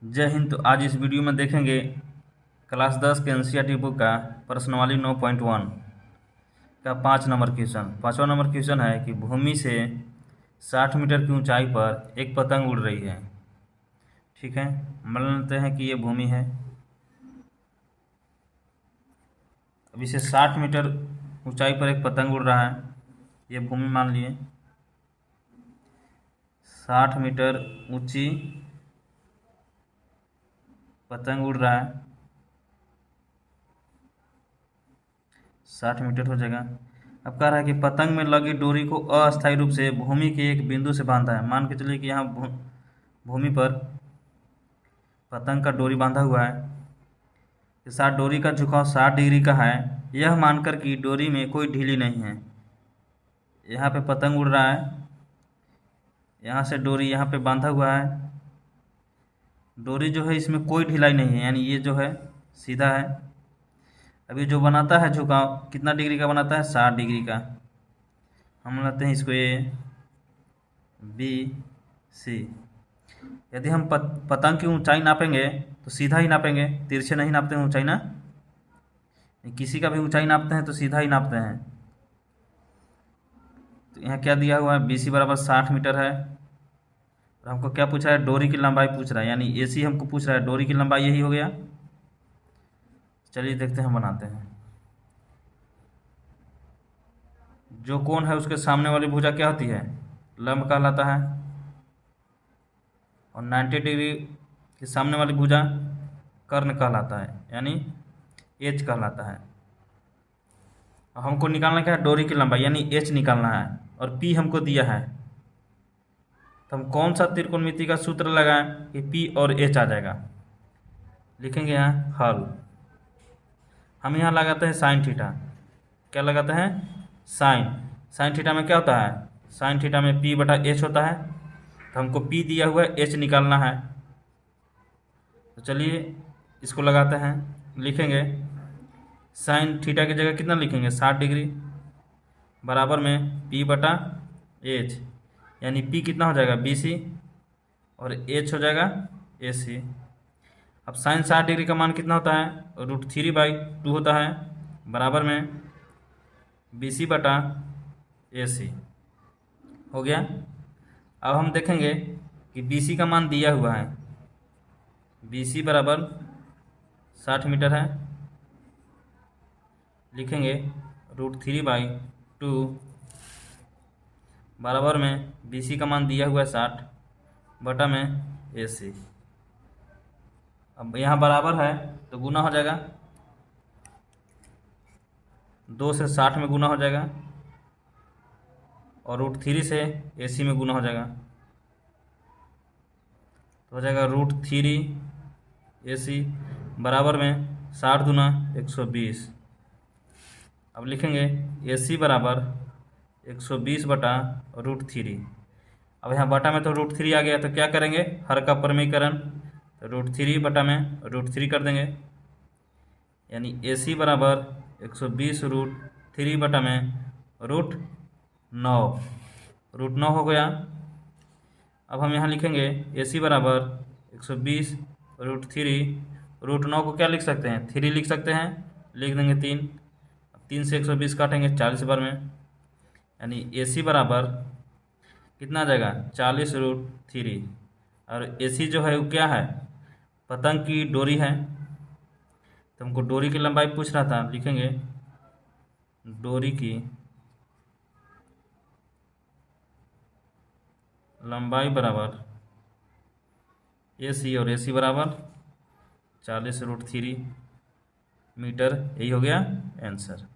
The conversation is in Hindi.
जय हिंद। तो आज इस वीडियो में देखेंगे क्लास 10 के एनसीईआरटी बुक का प्रश्नावली 9.1 का 5 नंबर क्वेश्चन। 5वां नंबर क्वेश्चन है कि भूमि से 60 मीटर की ऊंचाई पर एक पतंग उड़ रही है। ठीक है, मान लेते हैं कि ये भूमि है। अब इसे 60 मीटर ऊंचाई पर एक पतंग उड़ रहा है, ये भूमि मान लिए। 60 मीटर ऊंची पतंग उड़ रहा है, 60 मीटर हो जाएगा। अब कह रहा है कि पतंग में लगी डोरी को अस्थायी रूप से भूमि के एक बिंदु से बांधा है। मान के चलिए कि यहाँ भूमि पर पतंग का डोरी बांधा हुआ है। इस साथ डोरी का झुकाव 60 डिग्री का है, यह मानकर कि डोरी में कोई ढीली नहीं है। यहाँ पे पतंग उड़ रहा है, यहाँ से डोरी यहाँ पे बांधा हुआ है। डोरी जो है इसमें कोई ढिलाई नहीं है, यानी ये जो है सीधा है। अभी जो बनाता है झुकाव कितना डिग्री का बनाता है, 60 डिग्री का। हम लेते हैं इसको ए बी सी। यदि हम पतंग की ऊंचाई नापेंगे तो सीधा ही नापेंगे, तिरछे नहीं नापते हैं ऊंचाई ना। किसी का भी ऊंचाई नापते हैं तो सीधा ही नापते हैं। तो यहाँ क्या दिया हुआ है, बी सी बराबर 60 मीटर है। और हमको क्या पूछ रहा है, डोरी की लंबाई पूछ रहा है, यानी ए सी हमको पूछ रहा है, डोरी की लंबाई यही हो गया। चलिए देखते हैं, बनाते हैं। जो कोण है उसके सामने वाली भुजा क्या होती है, लंब कहलाता है। और 90 डिग्री के सामने वाली भुजा कर्ण कहलाता है, यानी एच कहलाता है। हमको निकालना क्या है, डोरी की लंबाई यानी एच निकालना है, और पी हमको दिया है। तो हम कौन सा त्रिकोणमिति का सूत्र लगाएं कि पी और एच आ जाएगा। लिखेंगे यहाँ हल। हम यहाँ लगाते हैं साइन थीटा। क्या लगाते हैं, साइन थीटा में क्या होता है, साइन थीटा में पी बटा एच होता है। तो हमको पी दिया हुआ है, एच निकालना है। तो चलिए इसको लगाते हैं, लिखेंगे साइन थीटा की जगह कितना लिखेंगे, 60 डिग्री बराबर में पी बटा एच, यानी पी कितना हो जाएगा बी सी और एच हो जाएगा ए सी। अब साइन 60 डिग्री का मान कितना होता है, √3/2 होता है, बराबर में बी सी बटा ए सी हो गया। अब हम देखेंगे कि बी सी का मान दिया हुआ है, बी सी बराबर 60 मीटर है। लिखेंगे √3/2 बराबर में बी सी का मान दिया हुआ है 60 बटा में ए सी। अब यहाँ बराबर है तो गुना हो जाएगा, 2 से 60 में गुना हो जाएगा, और √3 से ए सी में गुना हो जाएगा। तो हो जाएगा √3 ए सी बराबर में 60 दूना 120। अब लिखेंगे ए सी बराबर 120 बटा √3। अब यहाँ बटा में तो √3 आ गया, तो क्या करेंगे, हर का परमीकरण, तो √3 बटा में √3 कर देंगे, यानी ए सी बराबर 120 √3 बटा में √9 हो गया। अब हम यहाँ लिखेंगे ए सी बराबर 120 √3, √9 को क्या लिख सकते हैं, 3 लिख सकते हैं, लिख देंगे 3। 3 से 120 काटेंगे 40 बार में, यानी ए सी बराबर कितना आ जाएगा, 40 √3। और ए सी जो है वो क्या है, पतंग की डोरी है। तो हमको डोरी की लंबाई पूछ रहा था, लिखेंगे डोरी की लंबाई बराबर ए सी, और ए सी बराबर 40 √3 मीटर। यही हो गया आंसर।